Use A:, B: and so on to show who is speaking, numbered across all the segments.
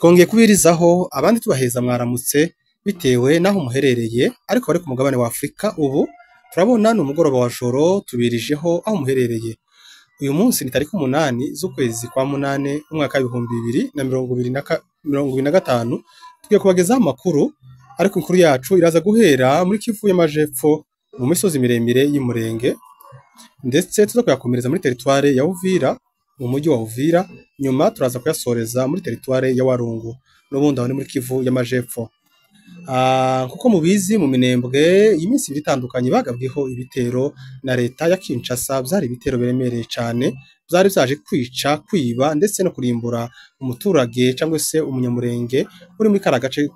A: twongeye kubirizaho abandi tubaheza mwaramutse bitewe naho muherereye ariko bari ku mugabane wa Afrika. Ubu turabona ni umugoroba wa joro tubirijeho aho muherereye. Uyu munsi ni tariki 8 z'ukwezi kwa 8 umwaka wa 2025. Tugiye kubagezaho amakuru, ariko inkuru yacu iraza guhera muri Kivu y'Amajepfo mu misozi miremire y'Umurenge, ndetse tuza kuyakomereza muri teritware ya Uvira, mu mujyi wa Uvira, nyuma turaza kuyasoreza muri teritware ya Warungu n'ubundi aho ni muri Kivu y'Amajepfo. Kuko mubizi mu Minembwe iminsi bitandukanye bagabweho ibitero na leta ya Kinshasa, byari ibitero biremereye cyane, byari byaje kwica, kwiba ndetse no kurimbura umuturage cyangwa se umunyamurenge uri muri karagace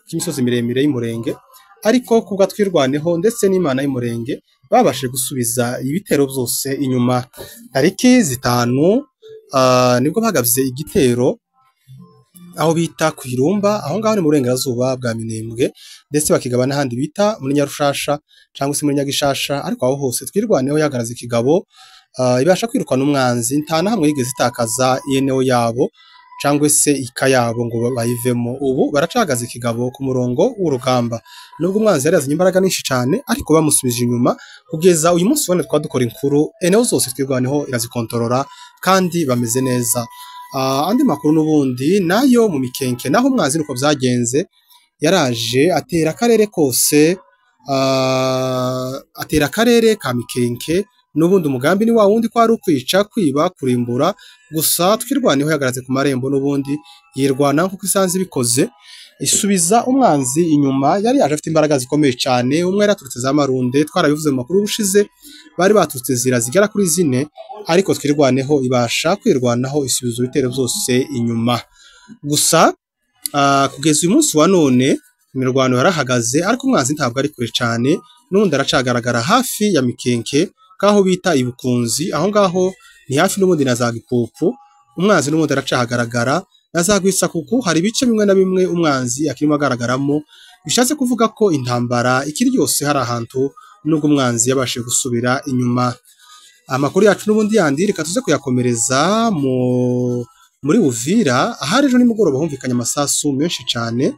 A: k'imisozi miremire y'Umurenge. Ariko kubwa twirwaneho ndetse n'Imana y'Umurenge babashe gusubiza ibitero byose inyuma. Tariki 5 nibwo bagavye igitero aho bita Kwirumba, aho ngaho ni mu burengerazuba bwa Minembwe, ndetse bakigabana handi bita muri Nyarushasha cyangwa se muri Nyagishasha. Ariko aho hose twirwaneho yagaraza ikigabo, ibasha kwirukana umwanzi, nta na hamwe yigeze itakaza yeneo yabo cyangwa se ikayabo ngo bayivemo. Ubu baracagaza ikigabo ku murongo w'urugamba, nubwo umwanzi yari yazanye imbaraga nyinshi cyane, ariko bamusubije inyuma kugeza uyu munsi wone twadukora inkuru eneo zose twirwaneho irazikontorora kandi bameze neza. Andi makuru n'ubundi nayo mu Mikenke, naho umwanzi nuko byagenze, yaraje atera akarere kose, atera akarere ka Mikenke. N'ubundi umugambi ni wa wundi ko ari ukwica, kwiba, kurimbura. Gusa twirwaneho yagaraze ku marembo, n'ubundi yirwana kuko isanze bikoze, isubiza umwanzi inyuma. Yari yaje afite imbaraga zikomeye cyane, umwe yaraturutse za Marunde, twarabivuze mu makuru bushize, bari baturutse zira zigera kuri 4, ariko twirwaneho ibasha kwirwanaho isubiza ibitero byose inyuma. Gusa kugeza uyu munsi wa none imirwano yarahagaze, ariko umwanzi ntabwo ari kure cyane, n'ubundi aracagaragara hafi ya Mikenke kaho bita Ibukunzi. Aho ngaho ni hafi n'ubundi na za Gipupu. Umwanzi n'ubundi aracahagaragara na za Gwisakuku. Hari ibice bimwe na bimwe umwanzi akirimo agaragaramo, bishatse kuvuga ko intambara ikiri yose hari ahantu nubwo umwanzi yabashe gusubira inyuma. Amakuru yacu n'ubundi yandi reka tuze kuyakomereza muri Uvira, ahari ejo nimugoroba humvikanye amasasu menshi cyane,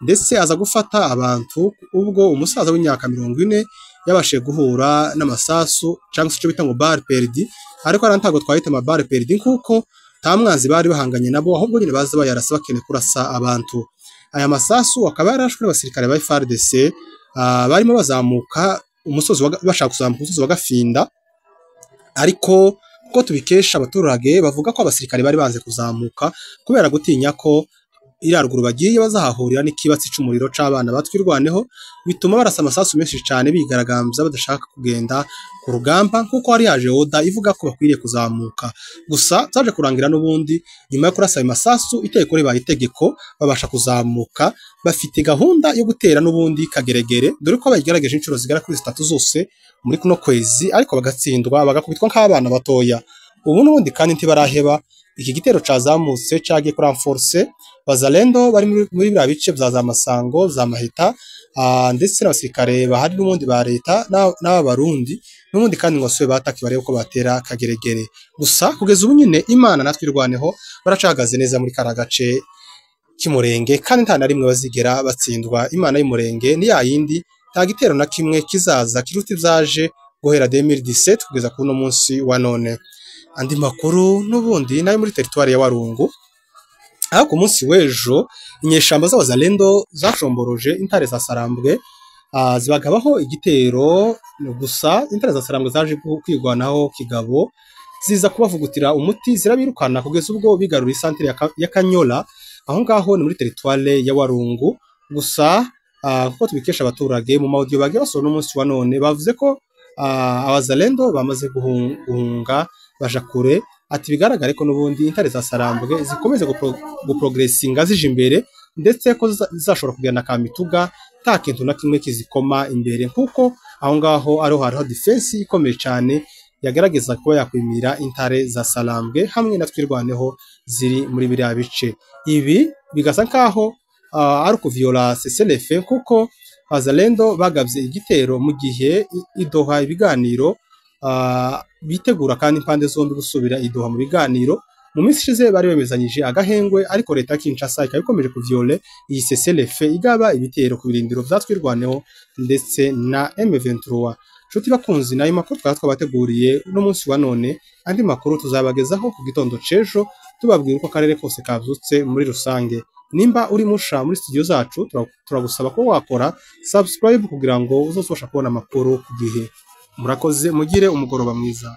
A: ndetse aza gufata abantu ubwo umusaza w'imyaka 40 yabashe guhura n'amasasu cyangwa se icyo bita ngo bar perdi. Ariko arantago twahita ama bar perdi kuko nta mwanzi bari bahanganye nabo, ahubwo nyine baza bayarasa bakene kurasa abantu. Aya masasu akaba yarashwe n'abasirikare ba FARDC, barimo bazamuka umusozi bashaka kuzamuka umusozi wa Gafinda. Ariko uko tubikesha abaturage bavuga ko abasirikare bari banze kuzamuka kubera gutinya ko iraruguru bagiye bazahahurira n'ikibatsi cy'umuriro c'abana batwirwaneho, bituma barasa amasasu menshi cyane bigaragambya badashaka kugenda ku rugamba, kuko hari yaje oda ivuga ko bakwiriye kuzamuka. Gusa zaje kurangira n'ubundi nyuma yo kurasa ayo masasu iteko ribaye itegeko, babasha kuzamuka bafite gahunda yo gutera n'ubundi Kageregere, dore ko bayigerageje inshuro zigera kuri 3 zose muri kuno kwezi, ariko bagatsindwa bagakubitwa nk'abana batoya. Ubu n'ubundi kandi ntibaraheba, iki gitero cazamutse cagiye kuranforce Bazalendo bari muri bya bice bya za Masango, za Mahita, ndetse n'abasirikare bahari n'ubundi ba leta n'abarundi n'ubundi kandi ngo basuye bataki barebe ko batera Kageregere. Gusa kugeza ubu nyine Imana natwirwaneho baracagaze neza muri karagace k'Umurenge, kandi nta na rimwe bazigera batsindwa. Imana y'Umurenge ni yayindi, nta gitero na kimwe kizaza kiruta ibyaje guhera 2017 kugeza kuno munsi wa none. Andi makuru n'ubundi nayo muri teritwari ya Warungu, aho ku munsi w'ejo inyeshamba z'Abazalendo zashomboroje intare za Sarambwe, zibagabaho igitero. Gusa intare za Sarambwe zaje kwigwanaho kigabo, ziza kubavugutira umuti zirabirukana kugeza ubwo bigarura isantere ya Kanyola. Aho ngaho ni muri teritwari ya Warungu. Gusa kuko tubikesha abaturage mu audio bagiye basoro n'umunsi wa none, bavuze ko Abazalendo bamaze guhunga baja kure. Ati bigaragare ko n'ubundi intare za Sarambwe zikomeze guprogressinga zije imbere, ndetse ko zizashobora kugenda Kamituga nta kintu na kimwe kizikoma imbere, kuko aho ngaho ariho hariho defense ikomeye cyane yagerageza kuba yakwimira intare za Sarambwe hamwe na twirwaneho ziri muri biriya bice. Ibi bigasa nkaho ari ukuviola cessez-le-feu, kuko Bazalendo bagabye igitero mu gihe idoha ibiganiro bitegura kandi impande zombi gusubira idoha mu biganiro, mu minsi ishize bari bemezanyije agahengwe ariko leta ya Kinshasa ikaba ikomeje kuviole iyi cessez-le-feu igaba ibitero ku birindiro vya Twirwaneho ndetse na M23. Nshuti bakunzi, nayo makuru twabateguriye uno munsi wa none, andi makuru tuzabagezaho ku gitondo c'ejo tubabwira uko akarere kose kavyutse muri rusange. Nimba uri musha muri studio zacu turagusaba ko wakora subscribe kugira ngo uzofasha kubona amakuru ku gihe. Murakoze, mugire umugoroba mwiza.